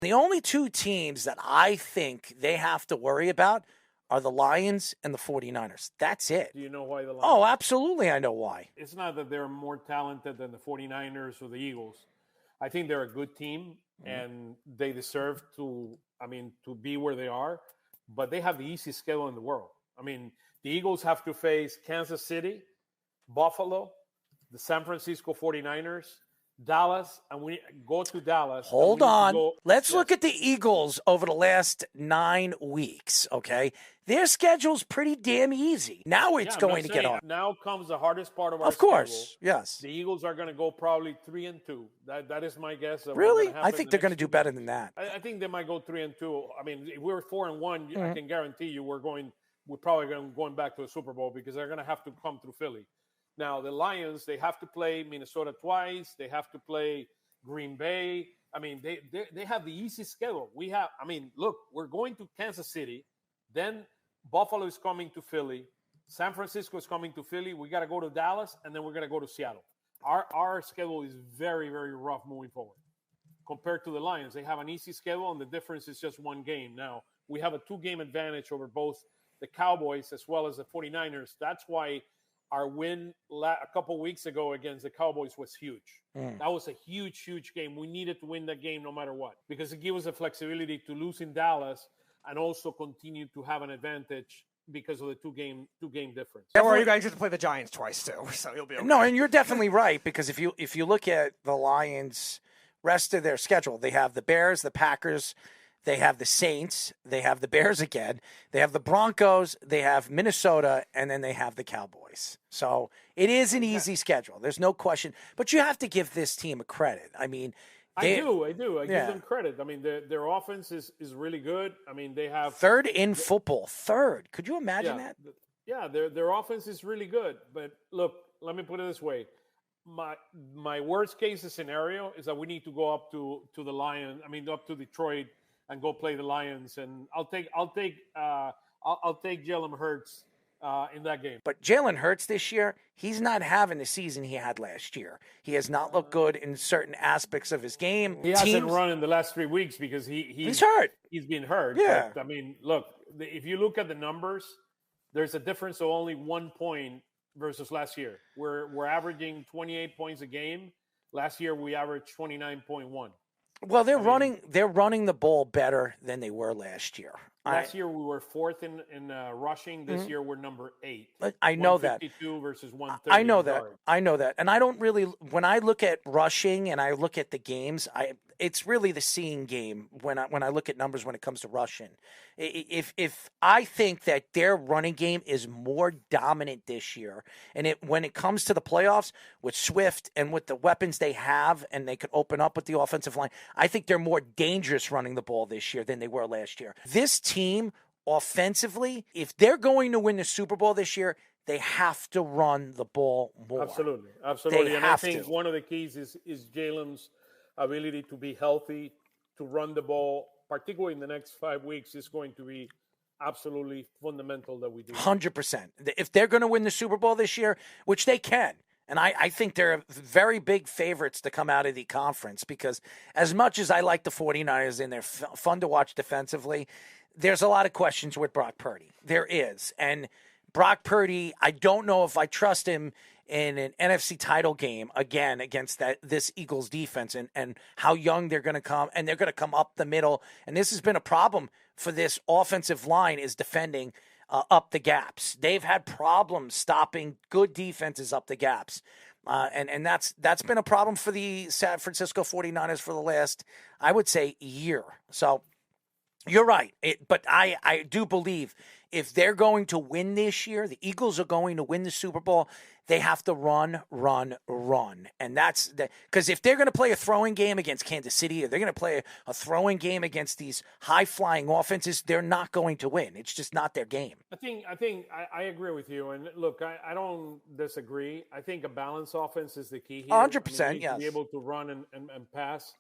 The only two teams that I think they have to worry about are the Lions and the 49ers. That's it. Do you know why the Lions? Oh, absolutely, I know why. It's not that they're more talented than the 49ers or the Eagles. I think they're a good team, and they deserve to be where they are, but they have the easiest schedule in the world. I mean, the Eagles have to face Kansas City, Buffalo, the San Francisco 49ers, Dallas, and we go to Dallas. Hold on. Let's look at the Eagles over the last 9 weeks, okay? Their schedule's pretty damn easy. Now it's going to get on. Now comes the hardest part of our schedule. Of course, schedule. yes. The Eagles are going to go probably 3-2. That is my guess. Really? I think they're going to do better than that. I think they might go 3-2. I mean, if we're 4-1, I can guarantee you we're probably going back to a Super Bowl because they're going to have to come through Philly. Now, the Lions, they have to play Minnesota twice. They have to play Green Bay. I mean, they have the easy schedule. Look, we're going to Kansas City. Then Buffalo is coming to Philly. San Francisco is coming to Philly. We got to go to Dallas, and then we're going to go to Seattle. Our schedule is very, very rough moving forward. Compared to the Lions, they have an easy schedule, and the difference is just one game. Now, we have a 2-game advantage over both the Cowboys as well as the 49ers. That's why our win a couple weeks ago against the Cowboys was huge. That was a huge, huge game. We needed to win that game no matter what because it gives us the flexibility to lose in Dallas and also continue to have an advantage because of the two-game difference. Or you guys get to play the Giants twice too, so you'll be okay. No, and you're definitely right because if you look at the Lions' rest of their schedule, they have the Bears, the Packers, they have the Saints, they have the Bears again, they have the Broncos, they have Minnesota, and then they have the Cowboys. So it is an easy schedule. There's no question. But you have to give this team a credit. I mean, I do. I give them credit. I mean, their offense is really good. I mean, they have third in football. Third. Could you imagine that? Yeah, their offense is really good. But look, let me put it this way. My worst case scenario is that we need to go up to the Lions. I mean, up to Detroit and go play the Lions. And I'll take Jalen Hurts in that game. But Jalen Hurts this year, he's not having the season he had last year. He has not looked good in certain aspects of his game. He hasn't run in the last 3 weeks because he's hurt. He's been hurt. Yeah. But, I mean, look, if you look at the numbers, there's a difference of only 1 point versus last year. We're averaging 28 points a game. Last year we averaged 29.1. Well, they're running the ball better than they were last year. Last year we were fourth in rushing. This year we're number 8. I know that. 152 versus 130. I know that. I know that. And I don't really, when I look at rushing and I look at the games, it's really the seeing game when I look at numbers when it comes to rushing. If I think that their running game is more dominant this year, and when it comes to the playoffs with Swift and with the weapons they have, and they could open up with the offensive line, I think they're more dangerous running the ball this year than they were last year. This team offensively, if they're going to win the Super Bowl this year, they have to run the ball more. Absolutely. And I think one of the keys is Jalen's ability to be healthy, to run the ball, particularly in the next 5 weeks, is going to be absolutely fundamental that we do. 100%. If they're going to win the Super Bowl this year, which they can, and I think they're very big favorites to come out of the conference because as much as I like the 49ers and they're fun to watch defensively, there's a lot of questions with Brock Purdy. There is. And Brock Purdy, I don't know if I trust him in an NFC title game again against this Eagles defense and how young they're going to come, and they're going to come up the middle. And this has been a problem for this offensive line is defending up the gaps. They've had problems stopping good defenses up the gaps. And that's been a problem for the San Francisco 49ers for the last, I would say, year. So you're right. But I do believe if they're going to win this year, the Eagles are going to win the Super Bowl, they have to run. And that's because if they're going to play a throwing game against Kansas City or they're going to play a throwing game against these high-flying offenses, they're not going to win. It's just not their game. I agree with you. And look, I don't disagree. I think a balanced offense is the key here. 100%, yes. To be able to run and pass.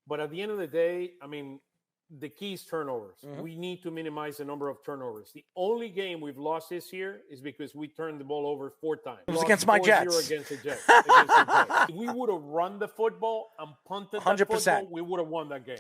But at the end of the day, I mean, the key is turnovers. Mm-hmm. We need to minimize the number of turnovers. The only game we've lost this year is because we turned the ball over 4 times. It was against my Jets. Against the Jets. If we would have run the football and punted 100%. that football, we would have won that game.